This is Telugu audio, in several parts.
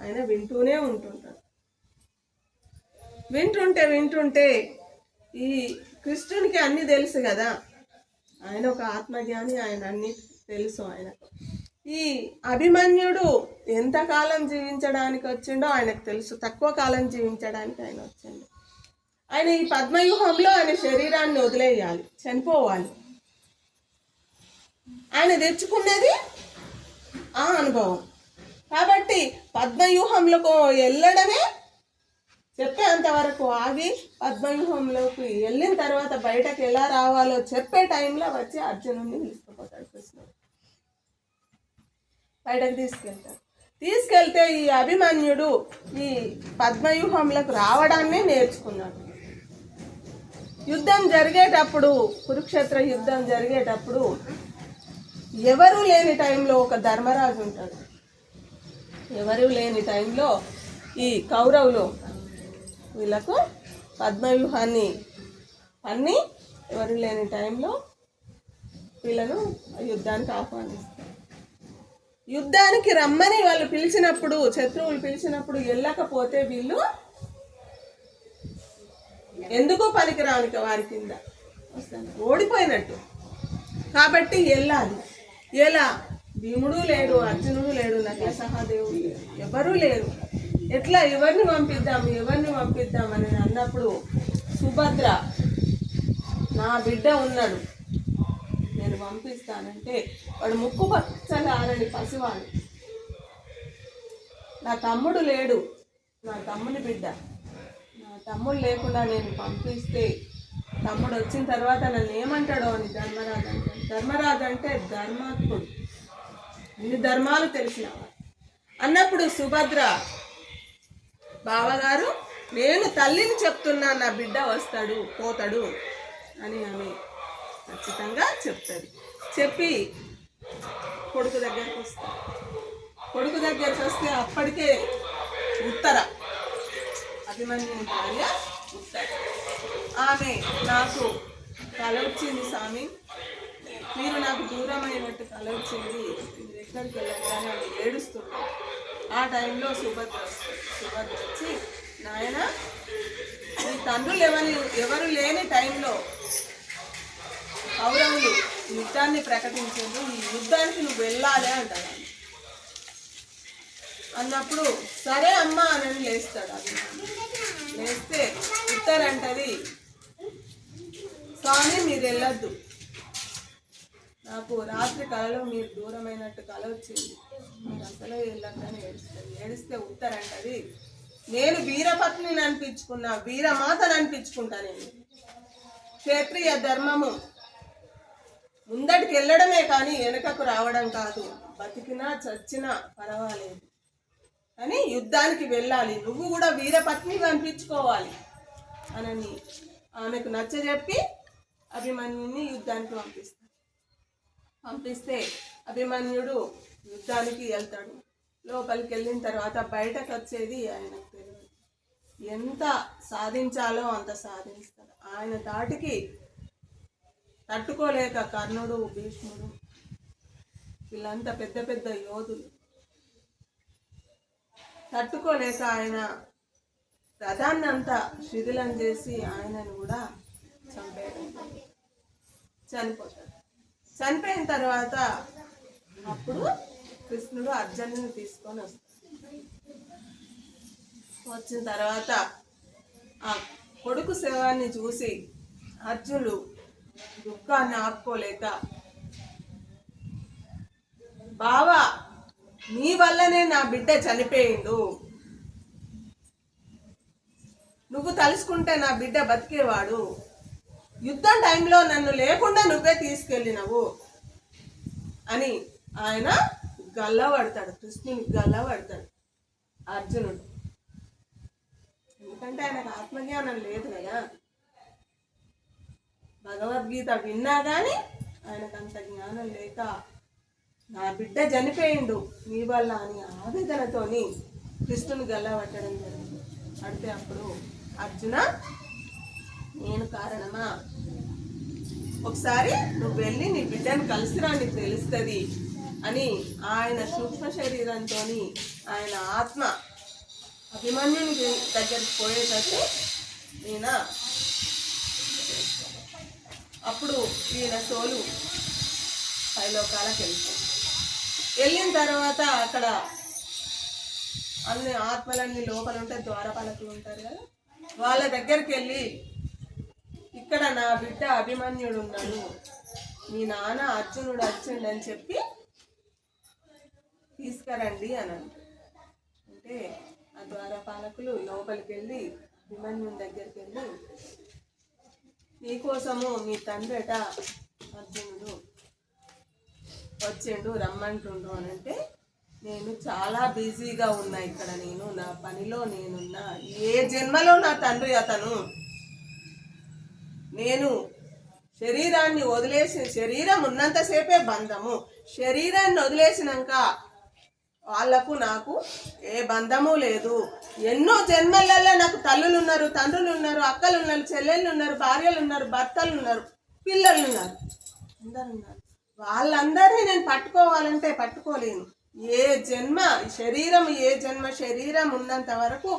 ఆయన వింటూనే ఉంటుంటాడు. వింటుంటే ఈ కృష్ణునికి అన్నీ తెలుసు కదా, ఆయన ఒక ఆత్మజ్ఞాని, ఆయన అన్నీ తెలుసు ఆయనకు. ఈ అభిమన్యుడు ఎంతకాలం జీవించడానికి వచ్చిండో ఆయనకు తెలుసు, తక్కువ కాలం జీవించడానికి ఆయన వచ్చిండు. ఆయన ఈ పద్మవ్యూహంలో ఆయన శరీరాన్ని వదిలేయాలి, చనిపోవాలి. ఆయన తెచ్చుకున్నది ఆ అనుభవం. కాబట్టి పద్మవ్యూహంలోకి వెళ్ళడమే, చెప్పేంతవరకు ఆగి పద్మవ్యూహంలోకి వెళ్ళిన తర్వాత బయటకు ఎలా రావాలో చెప్పే టైంలో వచ్చి అర్జునుడిని తీసుకుపోతాడు కృష్ణుడు. బయటకు తీసుకెళ్తే ఈ అభిమన్యుడు ఈ పద్మవ్యూహంలోకి రావడాన్ని నేర్చుకున్నాడు. యుద్ధం జరిగేటప్పుడు, కురుక్షేత్ర యుద్ధం జరిగేటప్పుడు ఎవరు లేని టైంలో ఒక ధర్మరాజు ఉంటాడు. ఎవరు లేని టైంలో ఈ కౌరవులు వీళ్ళకు పద్మవ్యూహాన్ని అన్నీ ఎవరు లేని టైంలో వీళ్ళను యుద్ధానికి ఆహ్వానిస్తారు. యుద్ధానికి రమ్మని వాళ్ళు పిలిచినప్పుడు, శత్రువులు పిలిచినప్పుడు వెళ్ళకపోతే వీళ్ళు ఎందుకో పనికిరానికి వారి కింద వస్తాను, ఓడిపోయినట్టు. కాబట్టి వెళ్ళాలి. ఎలా? భీముడు లేడు, అర్జునుడు లేడు, నకుల సహదేవుడు లేడు, ఎవరూ లేరు. ఎట్లా ఎవరిని పంపిద్దాం అని అన్నప్పుడు సుభద్ర, నా బిడ్డ ఉన్నాడు, నేను పంపిస్తానంటే వాడు ముక్కు పచ్చగా ఆరని పసివాడు, నా తమ్ముడు లేడు, నా తమ్ముని బిడ్డ, నా తమ్ముడు లేకుండా నేను పంపిస్తే తమ్ముడు వచ్చిన తర్వాత నన్ను ఏమంటాడో అని ధర్మరాజు అంటాడు. ధర్మరాజు అంటే ధర్మాత్ముడు, ఇన్ని ధర్మాలు తెలిసినవాడు. అన్నప్పుడు సుభద్ర, బావగారు నేను తల్లిని చెప్తున్నా, నా బిడ్డ వస్తాడు పోతాడు అని ఆమె ఖచ్చితంగా చెప్తుంది. చెప్పి కొడుకు దగ్గరకు వస్తాడు. కొడుకు దగ్గరకు వస్తే అప్పటికే ఉత్తర, అభిమన్యుని భార్య ఉత్తర, ఆమె నాకు కల వచ్చింది స్వామి, మీరు నాకు దూరమైనట్టు కల వచ్చింది, మీరు ఎక్కడికి వెళ్ళాలని ఆమె ఏడుస్తున్నాడు. ఆ టైంలో సుభద్ర వచ్చి, నాయన నీ తండ్రులు ఎవరు లేని టైంలో కౌరవులు యుద్ధాన్ని ప్రకటించారు, ఈ యుద్ధానికి నువ్వు వెళ్ళాలి అంటాడు. అన్నప్పుడు సరే అమ్మా అని లేస్తాడు. అది లేస్తే ఉత్తరంటది, స్వామి మీరు వెళ్ళొద్దు, నాకు రాత్రి కళలో మీరు దూరమైనట్టు కళ వచ్చింది, మీరు అసలే వెళ్ళొద్దని ఏడిస్తే ఉత్తరంటది, నేను వీరపత్నిని అనిపించుకున్నా, వీరమాతను అనిపించుకుంటా, నేను క్షత్రియ ధర్మము ముందటికి వెళ్ళడమే కానీ వెనకకు రావడం కాదు, బతికినా చచ్చినా పర్వాలేదు అని యుద్ధానికి వెళ్ళాలి, నువ్వు కూడా వీరపత్ని అనిపించుకోవాలి అని ఆమెకు నచ్చజెప్పి అభిమన్యుని యుద్ధానికి పంపిస్తే అభిమన్యుడు యుద్ధానికి వెళ్తాడు. లోపలికి వెళ్ళిన తర్వాత బయటకు వచ్చేది ఆయనకు తెలియదు. ఎంత సాధించాలో అంత సాధిస్తాడు. ఆయన దాటికి తట్టుకోలేక కర్ణుడు, భీష్ముడు వీళ్ళంతా పెద్ద పెద్ద యోధులు తట్టుకోలేక ఆయన రథాన్నంతా శిథిలం చేసి ఆయనను కూడా చనిపోతాడు. చనిపోయిన తర్వాత అప్పుడు కృష్ణుడు అర్జునుని తీసుకొని వస్తాడు. వచ్చిన తర్వాత ఆ కొడుకు శవాన్ని చూసి అర్జునుడు దుఃఖాన్ని ఆపుకోలేక, బావా నీ వల్లనే నా బిడ్డ చనిపోయిండు, నువ్వు తలుసుకుంటే నా బిడ్డ బతికేవాడు, యుద్ధం టైంలో నన్ను లేకుండా నువ్వే తీసుకెళ్ళినవు అని ఆయన గల్లబడతాడు. కృష్ణునికి గల్లబడతాడు అర్జునుడు. ఎందుకంటే ఆయనకు ఆత్మజ్ఞానం లేదు కదా, భగవద్గీత విన్నా కానీ ఆయనకు అంత జ్ఞానం లేక నా బిడ్డ చనిపోయిండు నీ వల్ల అని ఆవేదనతోని కృష్ణుని గల్లబట్టడం జరిగింది. అంటే అప్పుడు అర్జున నేను కారణమా, ఒకసారి నువ్వు వెళ్ళి నీ బిడ్డను కలిసిరా నీకు తెలుస్తుంది అని ఆయన సూక్ష్మ శరీరంతో ఆయన ఆత్మ అభిమన్యుని దగ్గరికి పోయేటట్టు ఈయన అప్పుడు ఈయన సోలు పైలోకాలకు వెళ్తాడు. వెళ్ళిన తర్వాత అక్కడ అన్ని ఆత్మలన్నీ లోపల ఉంటే ద్వారపాలకులు ఉంటారు కదా, వాళ్ళ దగ్గరికి వెళ్ళి ఇక్కడ నా బిడ్డ అభిమన్యుడు ఉన్నాడు, మీ నాన్న అర్జునుడు వచ్చిండు అని చెప్పి తీసుకురండి అని అంటే ఆ ద్వారపాలకులు లోపలికి వెళ్ళి అభిమన్యుని దగ్గరికి వెళ్ళి నీకోసము మీ తండ్రిట అర్జునుడు వచ్చిండు రమ్మంటుండు అని అంటే నేను చాలా బిజీగా ఉన్నా, ఇక్కడ నేను నా పనిలో నేనున్నా, ఏ జన్మలో నా తండ్రి అతను, నేను శరీరాన్ని వదిలేసి శరీరం ఉన్నంతసేపే బంధము, శరీరాన్ని వదిలేసినాక వాళ్లకు నాకు ఏ బంధము లేదు. ఎన్నో జన్మలలో నాకు తల్లులు ఉన్నారు, తండ్రులు ఉన్నారు, అక్కలు ఉన్నారు, చెల్లెళ్ళు ఉన్నారు, భార్యలు ఉన్నారు, భర్తలు ఉన్నారు, పిల్లలు ఉన్నారు, అందరు ఉన్నారు. వాళ్ళందరినీ నేను పట్టుకోవాలంటే పట్టుకోలేను. ఏ జన్మ శరీరం, ఏ జన్మ శరీరం ఉన్నంత వరకు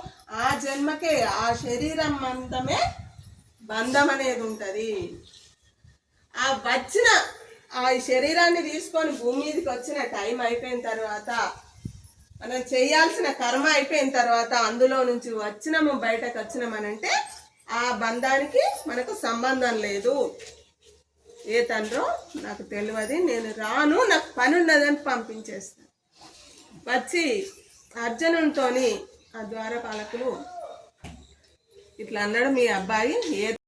ఆ జన్మకే ఆ శరీరం అంతమే బంధం అనేది ఉంటుంది. ఆ వచ్చిన ఆ శరీరాన్ని తీసుకొని భూమి మీదకి వచ్చిన టైం అయిపోయిన తర్వాత, మనం చేయాల్సిన కర్మ అయిపోయిన తర్వాత అందులో నుంచి వచ్చినాము, బయటకు వచ్చినామనంటే ఆ బంధానికి మనకు సంబంధం లేదు. ఏ తండ్రో నాకు తెలియదు, నేను రాను, నాకు పని ఉన్నదని పంపించేస్తాను. వచ్చి అర్జునునితోని ఆ ద్వారపాలకులు ఇట్లా అన్నాడు, మీ అబ్బాయి ఏ